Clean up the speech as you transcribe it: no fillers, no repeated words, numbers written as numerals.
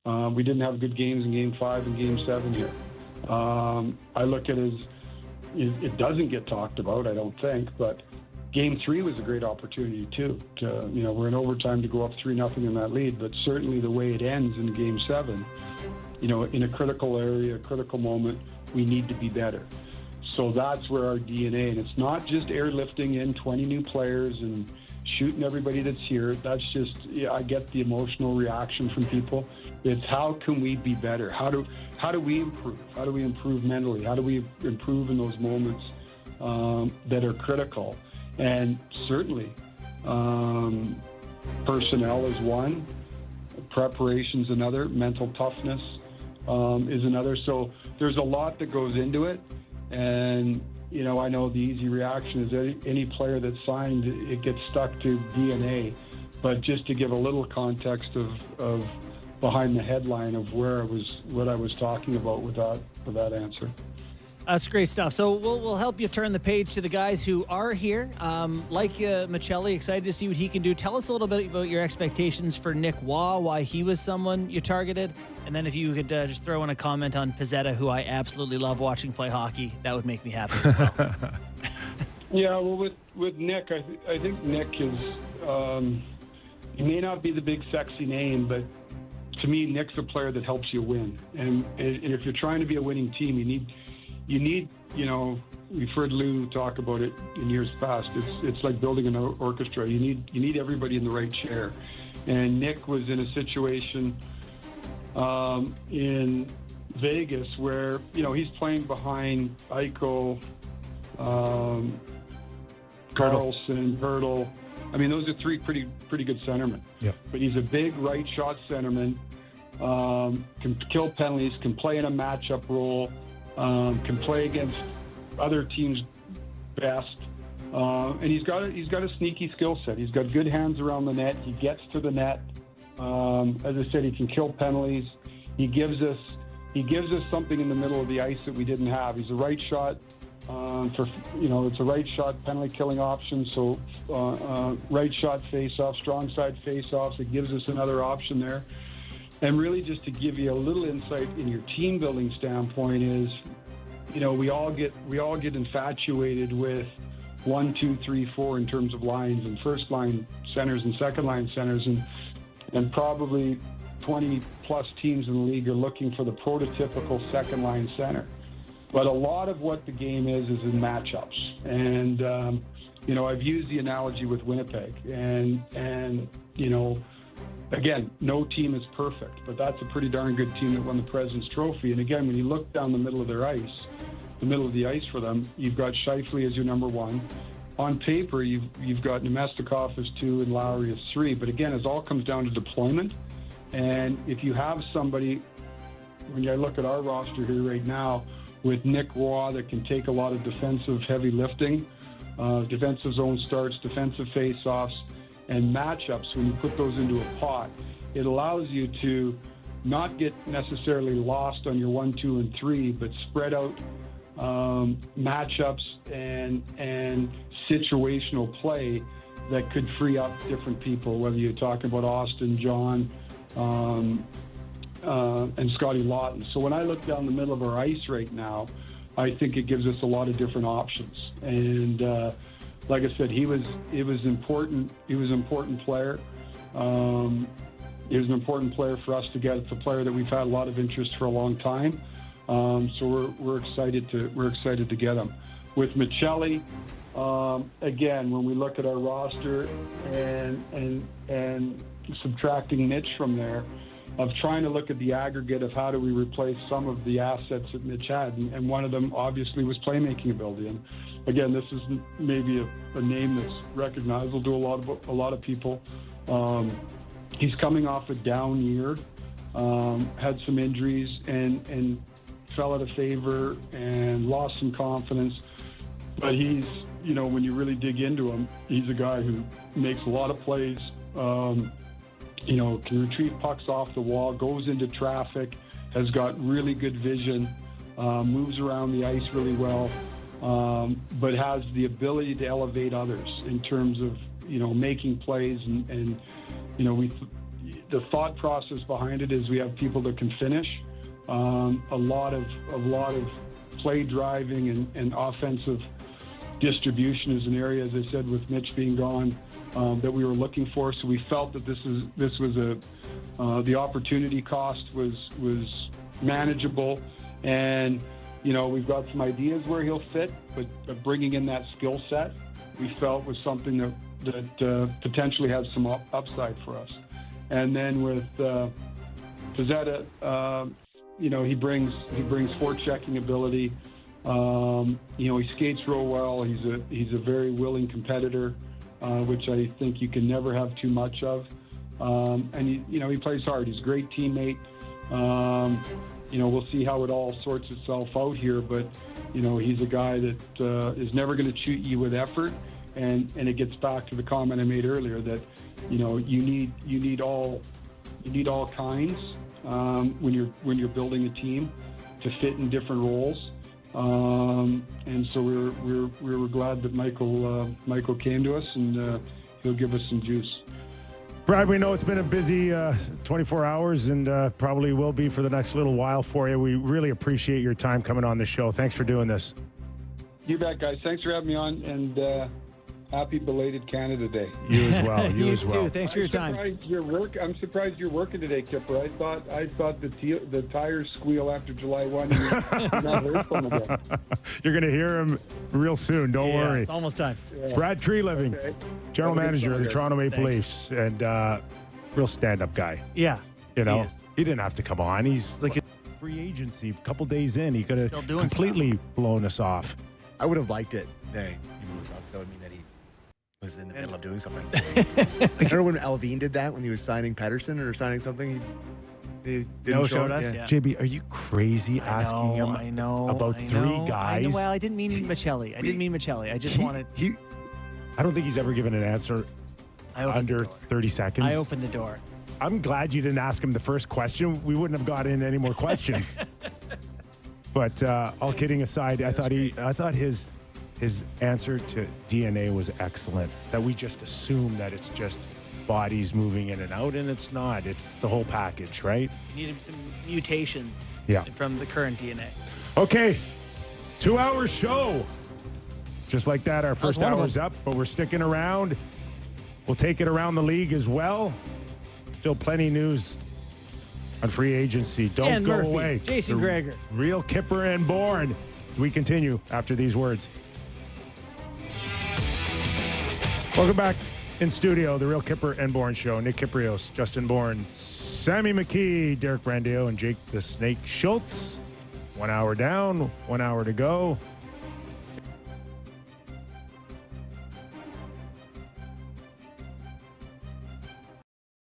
We didn't have good games in Game 5 and Game 7 here. I look at it as it doesn't get talked about, I don't think, but Game 3 was a great opportunity too. We're in overtime to go up 3-0 in that lead, but certainly the way it ends in Game 7, in a critical area, a critical moment, we need to be better. So that's where our DNA, and it's not just airlifting in 20 new players and shooting everybody that's here. That's just, I get the emotional reaction from people. It's how can we be better? How do we improve? How do we improve mentally? How do we improve in those moments that are critical? And certainly, personnel is one, preparation's another, mental toughness is another. So there's a lot that goes into it. And, I know the easy reaction is any player that's signed, it gets stuck to DNA. But just to give a little context of behind the headline of what I was talking about with that answer. That's great stuff. So we'll help you turn the page to the guys who are here. Like Michelli, excited to see what he can do. Tell us a little bit about your expectations for Nick Waugh, why he was someone you targeted. And then if you could just throw in a comment on Pezzetta, who I absolutely love watching play hockey, that would make me happy as well. Yeah, well, with Nick, I think Nick is, he may not be the big sexy name, but to me, Nick's a player that helps you win. And if you're trying to be a winning team, you need, we've heard Lou talk about it in years past. It's like building an orchestra. You need everybody in the right chair. And Nick was in a situation in Vegas where, he's playing behind Eichel, Carlson, Hurdle. I mean, those are three pretty good centermen. Yep. But he's a big right shot centerman, can kill penalties, can play in a matchup role, can play against other teams' best, and he's got a sneaky skill set. He's got good hands around the net. He gets to the net. As I said, he can kill penalties. He gives us something in the middle of the ice that we didn't have. He's a right shot. It's a right shot penalty killing option. So right shot face-off, strong side face-offs. It gives us another option there. And really, just to give you a little insight in your team building standpoint is, we all get infatuated with 1, 2, 3, 4 in terms of lines and first line centers and second line centers, and probably 20 plus teams in the league are looking for the prototypical second line center. But a lot of what the game is in matchups. And I've used the analogy with Winnipeg, and again, no team is perfect, but that's a pretty darn good team that won the President's Trophy. And again, when you look down the middle of the ice for them, you've got Scheifele as your number one. On paper, you've got Nemestikov as 2 and Lowry as 3. But again, it all comes down to deployment. And if you have somebody, when I look at our roster here right now, with Nick Waugh that can take a lot of defensive heavy lifting, defensive zone starts, defensive face-offs, and matchups, when you put those into a pot, it allows you to not get necessarily lost on your 1, 2, and 3, but spread out matchups and situational play that could free up different people, whether you're talking about Austin, John, and Scotty Lawton. So when I look down the middle of our ice right now, I think it gives us a lot of different options. And like I said, he was important. He was an important player. He was an important player for us to get. It's a player that we've had a lot of interest for a long time. So we're excited to get him. With Michelli, again, when we look at our roster and subtracting Mitch from there, of trying to look at the aggregate of how do we replace some of the assets that Mitch had, and one of them obviously was playmaking ability. And again, this is maybe a name that's recognizable to a lot of people. He's coming off a down year, had some injuries, and fell out of favor and lost some confidence. But he's, when you really dig into him, he's a guy who makes a lot of plays. Can retrieve pucks off the wall, goes into traffic, has got really good vision, moves around the ice really well, but has the ability to elevate others in terms of, making plays. And the thought process behind it is we have people that can finish. A lot of play driving and offensive distribution is an area, as I said, with Mitch being gone, that we were looking for. So we felt that this was the opportunity cost was manageable, and we've got some ideas where he'll fit, but bringing in that skill set, we felt was something that potentially has some upside for us. And then with Pizzetta, he brings forechecking ability. He skates real well. He's a very willing competitor, which I think you can never have too much of. And he plays hard. He's a great teammate. We'll see how it all sorts itself out here, but he's a guy that is never going to cheat you with effort. And it gets back to the comment I made earlier that you need all kinds when you're building a team to fit in different roles. And so we were glad that Michael came to us, and he'll give us some juice. Brad, we know it's been a busy 24 hours and probably will be for the next little while for you. We really appreciate your time coming on the show. Thanks for doing this. You bet, guys. Thanks for having me on, and happy belated Canada Day. You as well. You as well. Too. Thanks for your time. I'm surprised you're working today, Kipper. I thought the tires squeal after July 1. And you've not heard from him again. You're going to hear him real soon. Don't worry. It's almost time. Yeah. Brad Treliving, Okay. General Manager of the Toronto Maple Thanks. Leafs, and real stand-up guy. Yeah. He is. He didn't have to come on. He's like a free agency. A couple days in, he could have Still doing completely blown us off. I would have liked it that he blew us up, because that would mean that he was in the middle of doing something. I remember when Alvin did that, when he was signing Pettersson or signing something. He didn't show showed up. us, yeah. JB, are you crazy asking him about three guys? Well, I didn't mean Michelli. I just wanted. I don't think he's ever given an answer under 30 seconds. I opened the door. I'm glad you didn't ask him the first question. We wouldn't have got in any more questions. But all kidding aside, I thought his answer to DNA was excellent. That we just assume that it's just bodies moving in and out, and it's not. It's the whole package, right? You needed some mutations from the current DNA. Okay, 2-hour show. Just like that, our first hour's up, but we're sticking around. We'll take it around the league as well. Still plenty news on free agency. Don't Dan go Murphy, away. Jason Greger. Real Kipper and Bourne. We continue after these words. Welcome back in studio, the Real Kipper and Bourne Show. Nick Kiprios, Justin Bourne, Sammy McKee, Derek Brandeo, and Jake the Snake Schultz. 1 hour down, 1 hour to go.